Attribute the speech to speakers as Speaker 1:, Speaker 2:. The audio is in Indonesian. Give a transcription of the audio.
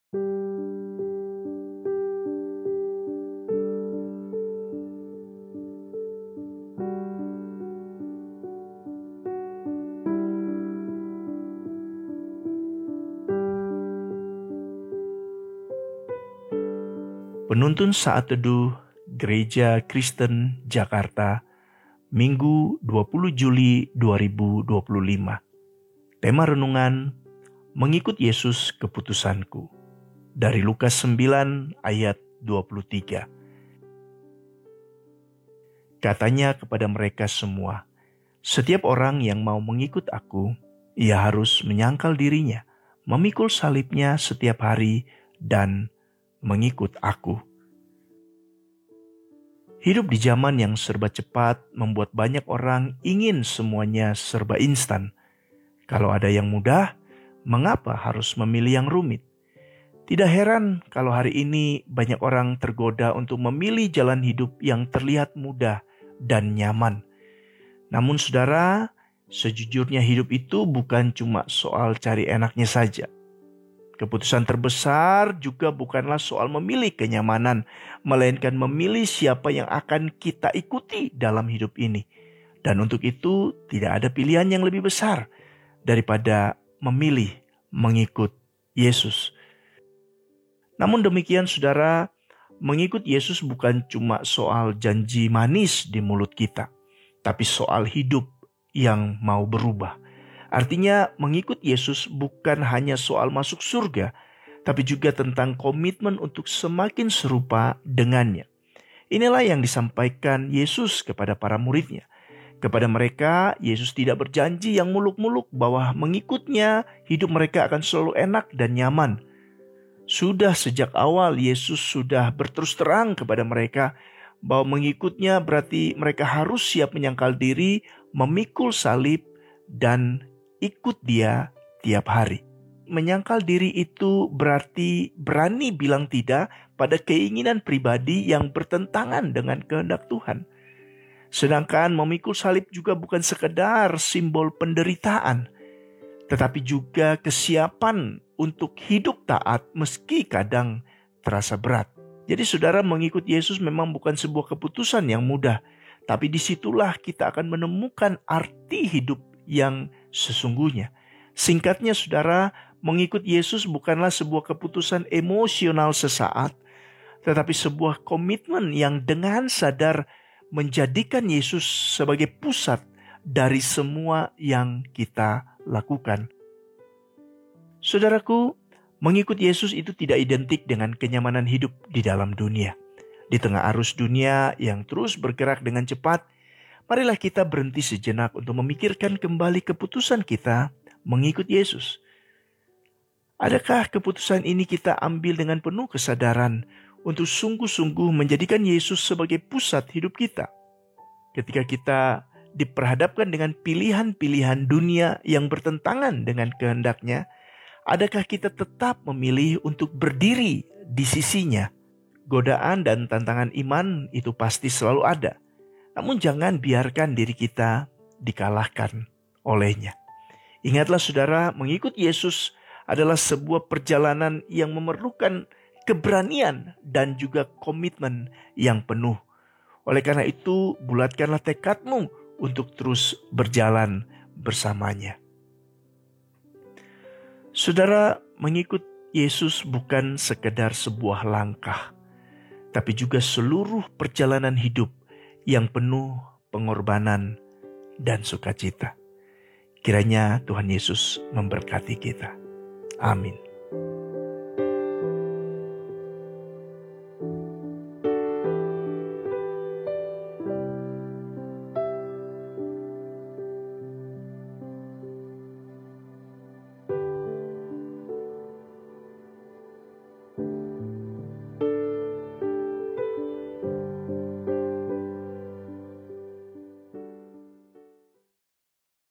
Speaker 1: Penuntun Saat Teduh Gereja Kristen Jakarta, Minggu 20 Juli 2025. Tema renungan, Mengikut Yesus Keputusanku. Dari Lukas 9 ayat 23. Katanya kepada mereka semua, setiap orang yang mau mengikut aku, ia harus menyangkal dirinya, memikul salibnya setiap hari dan mengikut aku. Hidup di zaman yang serba cepat membuat banyak orang ingin semuanya serba instan. Kalau ada yang mudah, mengapa harus memilih yang rumit? Tidak heran kalau hari ini banyak orang tergoda untuk memilih jalan hidup yang terlihat mudah dan nyaman. Namun saudara, sejujurnya hidup itu bukan cuma soal cari enaknya saja. Keputusan terbesar juga bukanlah soal memilih kenyamanan, melainkan memilih siapa yang akan kita ikuti dalam hidup ini. Dan untuk itu tidak ada pilihan yang lebih besar daripada memilih mengikut Yesus. Namun demikian saudara, mengikut Yesus bukan cuma soal janji manis di mulut kita, tapi soal hidup yang mau berubah. Artinya mengikut Yesus bukan hanya soal masuk surga, tapi juga tentang komitmen untuk semakin serupa dengannya. Inilah yang disampaikan Yesus kepada para muridnya. Kepada mereka, Yesus tidak berjanji yang muluk-muluk bahwa mengikutnya hidup mereka akan selalu enak dan nyaman. Sudah sejak awal Yesus sudah berterus terang kepada mereka bahwa mengikutnya berarti mereka harus siap menyangkal diri, memikul salib, dan ikut dia tiap hari. Menyangkal diri itu berarti berani bilang tidak pada keinginan pribadi yang bertentangan dengan kehendak Tuhan. Sedangkan memikul salib juga bukan sekedar simbol penderitaan, tetapi juga kesiapan untuk hidup taat meski kadang terasa berat. Jadi saudara, mengikut Yesus memang bukan sebuah keputusan yang mudah, tapi disitulah kita akan menemukan arti hidup yang sesungguhnya. Singkatnya saudara, mengikut Yesus bukanlah sebuah keputusan emosional sesaat, tetapi sebuah komitmen yang dengan sadar menjadikan Yesus sebagai pusat dari semua yang kita lakukan. Saudaraku, mengikut Yesus itu tidak identik dengan kenyamanan hidup di dalam dunia. Di tengah arus dunia yang terus bergerak dengan cepat, marilah kita berhenti sejenak untuk memikirkan kembali keputusan kita mengikut Yesus. Adakah keputusan ini kita ambil dengan penuh kesadaran untuk sungguh-sungguh menjadikan Yesus sebagai pusat hidup kita? Ketika kita diperhadapkan dengan pilihan-pilihan dunia yang bertentangan dengan kehendaknya, adakah kita tetap memilih untuk berdiri di sisinya? Godaan dan tantangan iman itu pasti selalu ada. Namun jangan biarkan diri kita dikalahkan olehnya. Ingatlah saudara, mengikut Yesus adalah sebuah perjalanan yang memerlukan keberanian dan juga komitmen yang penuh. Oleh karena itu, bulatkanlah tekadmu untuk terus berjalan bersamanya. Saudara, mengikut Yesus bukan sekedar sebuah langkah, tapi juga seluruh perjalanan hidup yang penuh pengorbanan dan sukacita. Kiranya Tuhan Yesus memberkati kita. Amin.